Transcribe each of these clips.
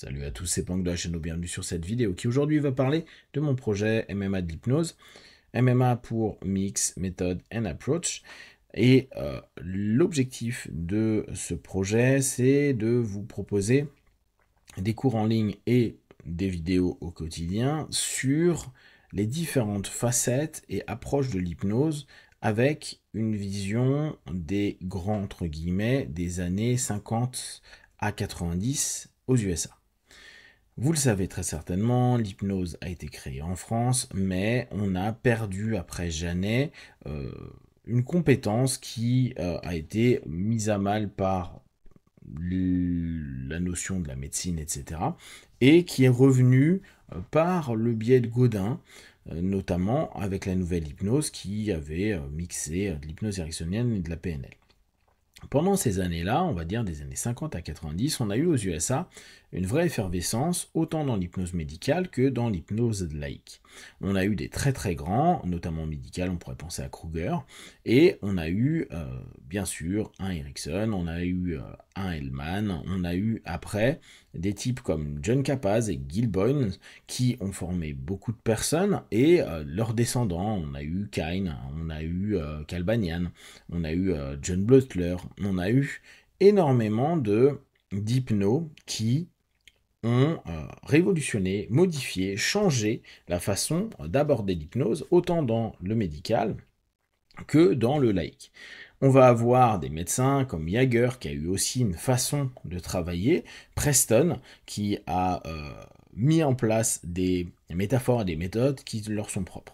Salut à tous, c'est Pank de la chaîne, bienvenue sur cette vidéo qui aujourd'hui va parler de mon projet MMA de l'hypnose. MMA pour Mix, Method and Approach. Et l'objectif de ce projet, c'est de vous proposer des cours en ligne et des vidéos au quotidien sur les différentes facettes et approches de l'hypnose avec une vision des grands, entre guillemets, des années 50 à 90 aux USA. Vous le savez très certainement, l'hypnose a été créée en France, mais on a perdu après Janet une compétence qui a été mise à mal par la notion de la médecine, etc., et qui est revenue par le biais de Godin, notamment avec la nouvelle hypnose qui avait mixé de l'hypnose ericksonienne et de la PNL. Pendant ces années-là, on va dire des années 50 à 90, on a eu aux USA une vraie effervescence, autant dans l'hypnose médicale que dans l'hypnose laïque. On a eu des très très grands, notamment médical, on pourrait penser à Kruger, et on a eu bien sûr un Erickson, on a eu un Hellman, on a eu après des types comme John Kapaz et Gil Boyne qui ont formé beaucoup de personnes et leurs descendants, on a eu Kine, on a eu Kalbanian, on a eu John Butler, on a eu énormément d'hypnos qui ont révolutionné, modifié, changé la façon d'aborder l'hypnose, autant dans le médical que dans le laïque. On va avoir des médecins comme Jaeger qui a eu aussi une façon de travailler, Preston qui a mis en place des métaphores et des méthodes qui leur sont propres.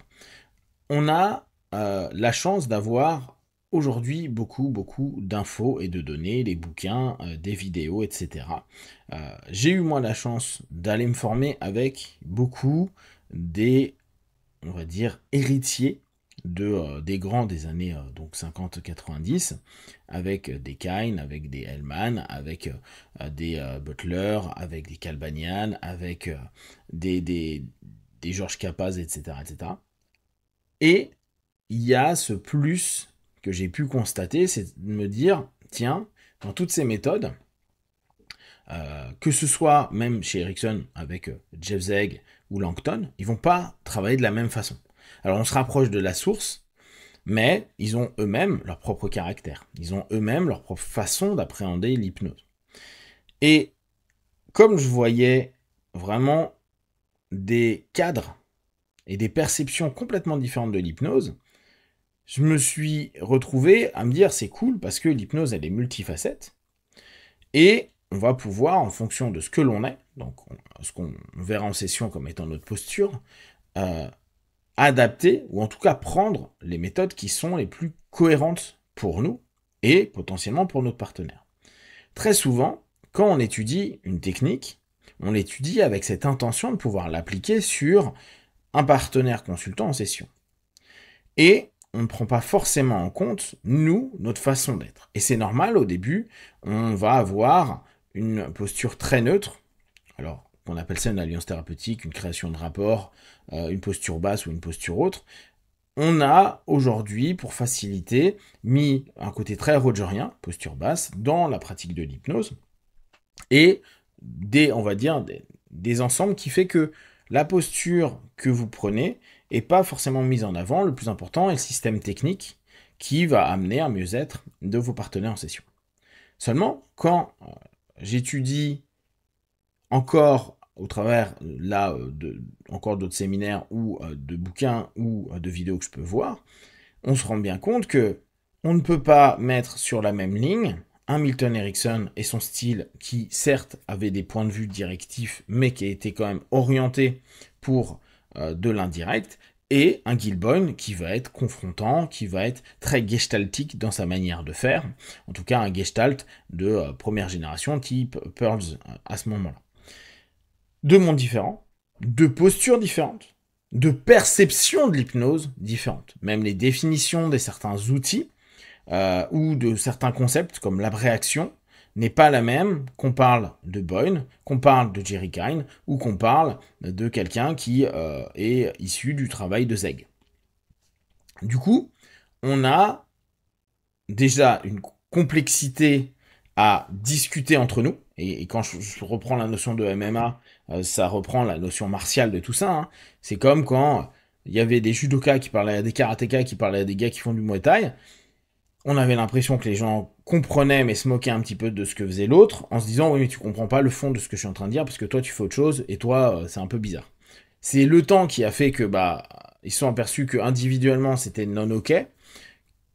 On a la chance d'avoir aujourd'hui beaucoup d'infos et de données, des bouquins, des vidéos, etc. J'ai eu moi la chance d'aller me former avec beaucoup des, on va dire, héritiers des grands des années donc 50-90, avec des Kine, avec des Hellman, avec des Butler, avec des Kalbanian, avec des Georges Kapaz, etc., etc. Et il y a ce plus que j'ai pu constater, c'est de me dire, tiens, dans toutes ces méthodes, que ce soit même chez Erickson avec Jeff Zeg ou Langton, ils vont pas travailler de la même façon. Alors on se rapproche de la source, mais ils ont eux-mêmes leur propre caractère. Ils ont eux-mêmes leur propre façon d'appréhender l'hypnose. Et comme je voyais vraiment des cadres et des perceptions complètement différentes de l'hypnose, je me suis retrouvé à me dire c'est cool parce que l'hypnose elle est multifacette et on va pouvoir en fonction de ce que l'on est, donc ce qu'on verra en session comme étant notre posture, adapter ou en tout cas prendre les méthodes qui sont les plus cohérentes pour nous et potentiellement pour notre partenaire. Très souvent, quand on étudie une technique, on l'étudie avec cette intention de pouvoir l'appliquer sur un partenaire consultant en session. Et on ne prend pas forcément en compte, nous, notre façon d'être. Et c'est normal, au début, on va avoir une posture très neutre. Alors, on appelle ça une alliance thérapeutique, une création de rapport, une posture basse ou une posture autre. On a aujourd'hui, pour faciliter, mis un côté très rogerien, posture basse, dans la pratique de l'hypnose, et on va dire, des ensembles qui fait que la posture que vous prenez n'est pas forcément mise en avant. Le plus important est le système technique qui va amener un mieux-être de vos partenaires en session. Seulement, quand j'étudie encore au travers là encore d'autres séminaires ou de bouquins ou de vidéos que je peux voir, on se rend bien compte que on ne peut pas mettre sur la même ligne un Milton Erickson et son style qui certes avait des points de vue directifs mais qui était quand même orienté pour de l'indirect, et un Gil Boyne qui va être confrontant, qui va être très gestaltique dans sa manière de faire, en tout cas un gestalt de première génération type Pearls à ce moment-là. Deux mondes différents, deux postures différentes, de perception de l'hypnose différentes. Même les définitions de certains outils ou de certains concepts comme l'abréaction n'est pas la même qu'on parle de Boyne, qu'on parle de Jerry Kine ou qu'on parle de quelqu'un qui est issu du travail de Zeg. Du coup, on a déjà une complexité à discuter entre nous, et quand je reprends la notion de MMA, ça reprend la notion martiale de tout ça, hein. C'est comme quand il y avait des judokas qui parlaient à des karatékas qui parlaient à des gars qui font du muay thai. On avait l'impression que les gens comprenaient mais se moquaient un petit peu de ce que faisait l'autre, en se disant oui mais tu comprends pas le fond de ce que je suis en train de dire parce que toi tu fais autre chose et toi c'est un peu bizarre. C'est le temps qui a fait que ils se sont aperçus que individuellement c'était non ok,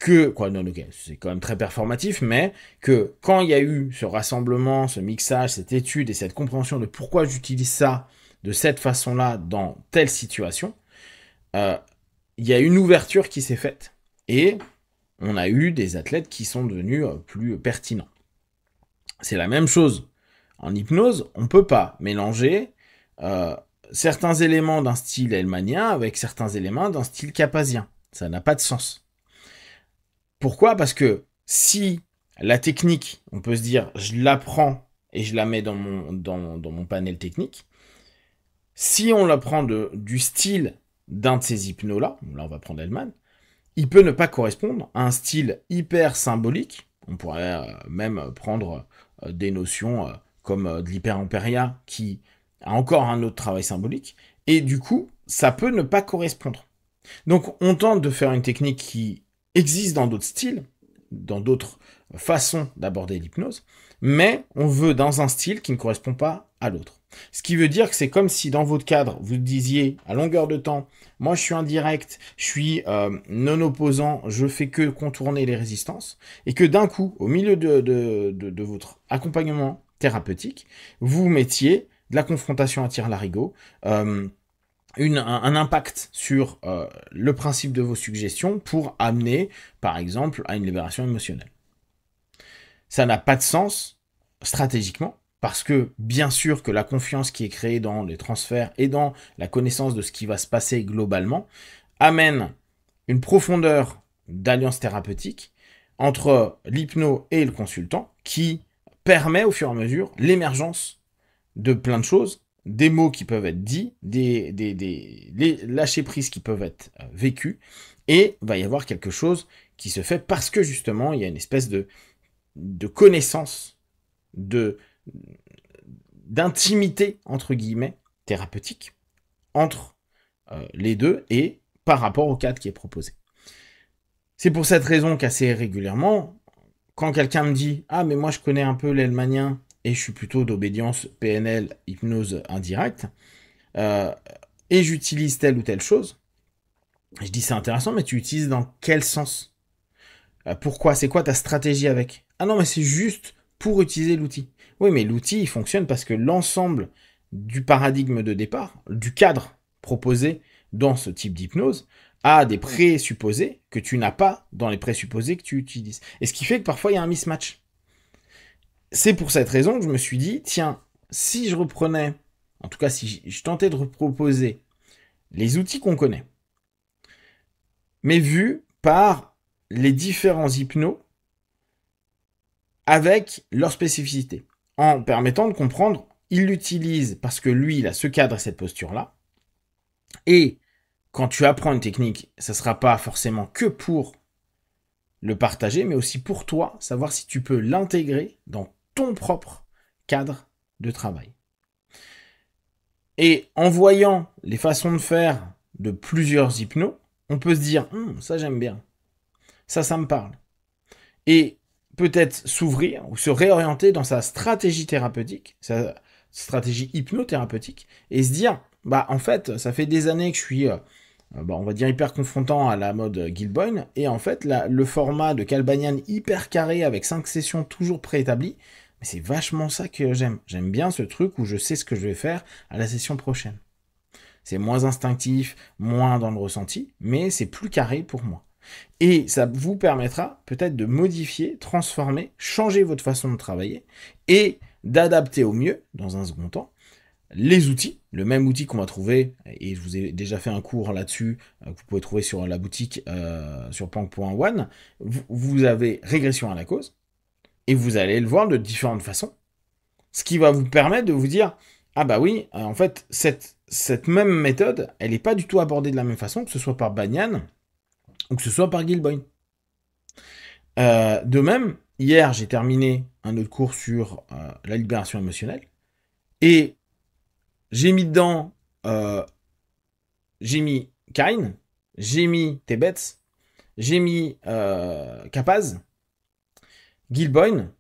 non ok, c'est quand même très performatif, mais que quand il y a eu ce rassemblement, ce mixage, cette étude et cette compréhension de pourquoi j'utilise ça de cette façon-là dans telle situation, euh, il y a une ouverture qui s'est faite et on a eu des athlètes qui sont devenus plus pertinents. C'est la même chose en hypnose, on ne peut pas mélanger certains éléments d'un style hellmanien avec certains éléments d'un style kapazien. Ça n'a pas de sens. Pourquoi? Parce que si la technique, on peut se dire, je l'apprends et je la mets dans mon panel technique, si on l'apprend du style d'un de ces hypnos-là, là on va prendre Hellman, il peut ne pas correspondre à un style hyper symbolique. On pourrait même prendre des notions comme de l'hyper-ampéria qui a encore un autre travail symbolique. Et du coup, ça peut ne pas correspondre. Donc on tente de faire une technique qui existe dans d'autres styles, dans d'autres façons d'aborder l'hypnose, mais on veut dans un style qui ne correspond pas à l'autre. Ce qui veut dire que c'est comme si dans votre cadre, vous disiez à longueur de temps, moi je suis indirect, je suis non opposant, je fais que contourner les résistances, et que d'un coup, au milieu de votre accompagnement thérapeutique, vous mettiez de la confrontation à tir-larigot, un impact sur le principe de vos suggestions pour amener, par exemple, à une libération émotionnelle. Ça n'a pas de sens stratégiquement, parce que bien sûr que la confiance qui est créée dans les transferts et dans la connaissance de ce qui va se passer globalement amène une profondeur d'alliance thérapeutique entre l'hypno et le consultant qui permet au fur et à mesure l'émergence de plein de choses, des mots qui peuvent être dits, des lâcher-prises qui peuvent être vécus, et va y avoir quelque chose qui se fait parce que justement il y a une espèce de connaissance, d'intimité, entre guillemets, thérapeutique, entre les deux et par rapport au cadre qui est proposé. C'est pour cette raison qu'assez régulièrement, quand quelqu'un me dit « Ah, mais moi je connais un peu l'hellmanien et je suis plutôt d'obédience PNL, hypnose indirecte, et j'utilise telle ou telle chose », je dis « C'est intéressant, mais tu utilises dans quel sens ? Pourquoi ? C'est quoi ta stratégie avec ? Ah non, mais c'est juste pour utiliser l'outil. Oui, mais l'outil, il fonctionne parce que l'ensemble du paradigme de départ, du cadre proposé dans ce type d'hypnose, a des présupposés que tu n'as pas dans les présupposés que tu utilises. Et ce qui fait que parfois, il y a un mismatch. C'est pour cette raison que je me suis dit, tiens, si je reprenais, en tout cas si je tentais de reproposer les outils qu'on connaît, mais vus par les différents hypnos avec leur spécificité, en permettant de comprendre, il l'utilise parce que lui, il a ce cadre et cette posture-là, et quand tu apprends une technique, ça ne sera pas forcément que pour le partager, mais aussi pour toi, savoir si tu peux l'intégrer dans ton propre cadre de travail. Et en voyant les façons de faire de plusieurs hypnos, on peut se dire ça j'aime bien, ça me parle. Et peut-être s'ouvrir ou se réorienter dans sa stratégie thérapeutique, sa stratégie hypnothérapeutique, et se dire, en fait, ça fait des années que je suis, on va dire, hyper confrontant à la mode Gilboyne, et en fait, le format de Kalbanian hyper carré avec 5 sessions toujours préétablies, mais c'est vachement ça que j'aime. J'aime bien ce truc où je sais ce que je vais faire à la session prochaine. C'est moins instinctif, moins dans le ressenti, mais c'est plus carré pour moi. Et ça vous permettra peut-être de modifier, transformer, changer votre façon de travailler et d'adapter au mieux, dans un second temps, les outils, le même outil qu'on va trouver, et je vous ai déjà fait un cours là-dessus, que vous pouvez trouver sur la boutique sur Pank.one, vous avez régression à la cause, et vous allez le voir de différentes façons, ce qui va vous permettre de vous dire, ah bah oui, en fait, cette même méthode, elle n'est pas du tout abordée de la même façon, que ce soit par Banyan, ou que ce soit par Gilboyne. De même, hier, j'ai terminé un autre cours sur la libération émotionnelle. Et j'ai mis dedans, j'ai mis Karine, j'ai mis Tebets, j'ai mis Capaz, Gilboyne.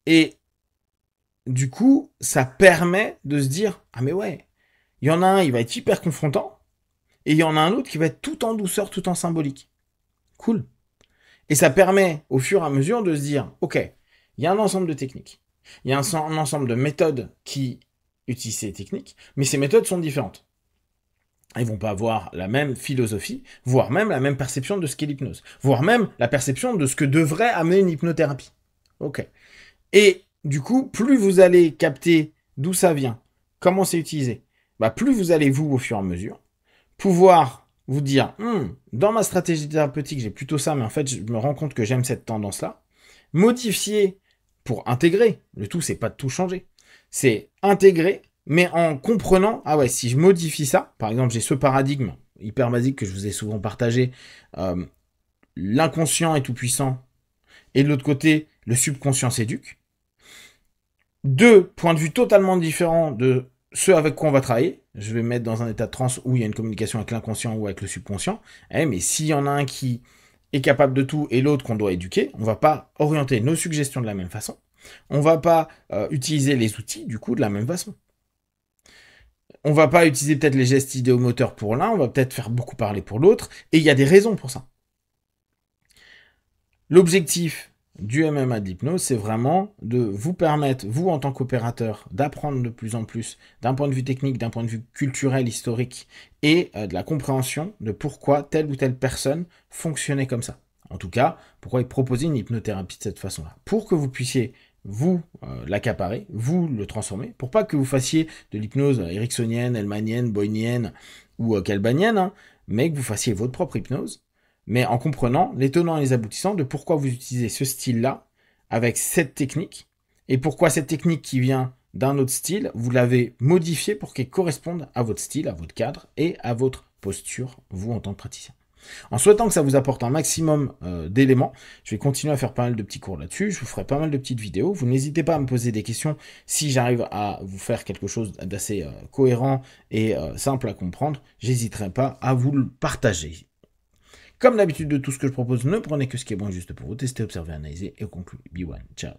Et du coup, ça permet de se dire, ah mais ouais, il y en a un, il va être hyper confrontant. Et il y en a un autre qui va être tout en douceur, tout en symbolique. Cool. Et ça permet, au fur et à mesure, de se dire, ok, il y a un ensemble de techniques. Il y a un ensemble de méthodes qui utilisent ces techniques, mais ces méthodes sont différentes. Ils vont pas avoir la même philosophie, voire même la même perception de ce qu'est l'hypnose, voire même la perception de ce que devrait amener une hypnothérapie. Ok. Et du coup, plus vous allez capter d'où ça vient, comment c'est utilisé, plus vous allez, vous, au fur et à mesure, pouvoir vous dire, dans ma stratégie thérapeutique, j'ai plutôt ça, mais en fait, je me rends compte que j'aime cette tendance-là. Modifier pour intégrer. Le tout, c'est pas de tout changer. C'est intégrer, mais en comprenant, ah ouais, si je modifie ça, par exemple, j'ai ce paradigme hyper basique que je vous ai souvent partagé, l'inconscient est tout puissant, et de l'autre côté, le subconscient s'éduque. Deux points de vue totalement différents de ceux avec quoi on va travailler. Je vais me mettre dans un état de transe où il y a une communication avec l'inconscient ou avec le subconscient. Mais s'il y en a un qui est capable de tout et l'autre qu'on doit éduquer, on va pas orienter nos suggestions de la même façon. On va pas utiliser les outils du coup de la même façon. On va pas utiliser peut-être les gestes idéomoteurs pour l'un, on va peut-être faire beaucoup parler pour l'autre, et il y a des raisons pour ça. L'objectif du MMA de l'hypnose, c'est vraiment de vous permettre, vous en tant qu'opérateur, d'apprendre de plus en plus d'un point de vue technique, d'un point de vue culturel, historique, et de la compréhension de pourquoi telle ou telle personne fonctionnait comme ça. En tout cas, pourquoi il proposait une hypnothérapie de cette façon-là. Pour que vous puissiez, vous, l'accaparer, vous le transformer, pour pas que vous fassiez de l'hypnose ericksonienne, hellmanienne, boynienne ou kalbanienne, mais que vous fassiez votre propre hypnose, mais en comprenant les tenants et les aboutissants de pourquoi vous utilisez ce style-là avec cette technique, et pourquoi cette technique qui vient d'un autre style, vous l'avez modifiée pour qu'elle corresponde à votre style, à votre cadre et à votre posture, vous en tant que praticien. En souhaitant que ça vous apporte un maximum d'éléments, je vais continuer à faire pas mal de petits cours là-dessus, je vous ferai pas mal de petites vidéos, vous n'hésitez pas à me poser des questions si j'arrive à vous faire quelque chose d'assez cohérent et simple à comprendre, j'hésiterai pas à vous le partager. Comme d'habitude de tout ce que je propose, ne prenez que ce qui est bon juste pour vous, tester, observer, analyser et conclure. Be one, ciao.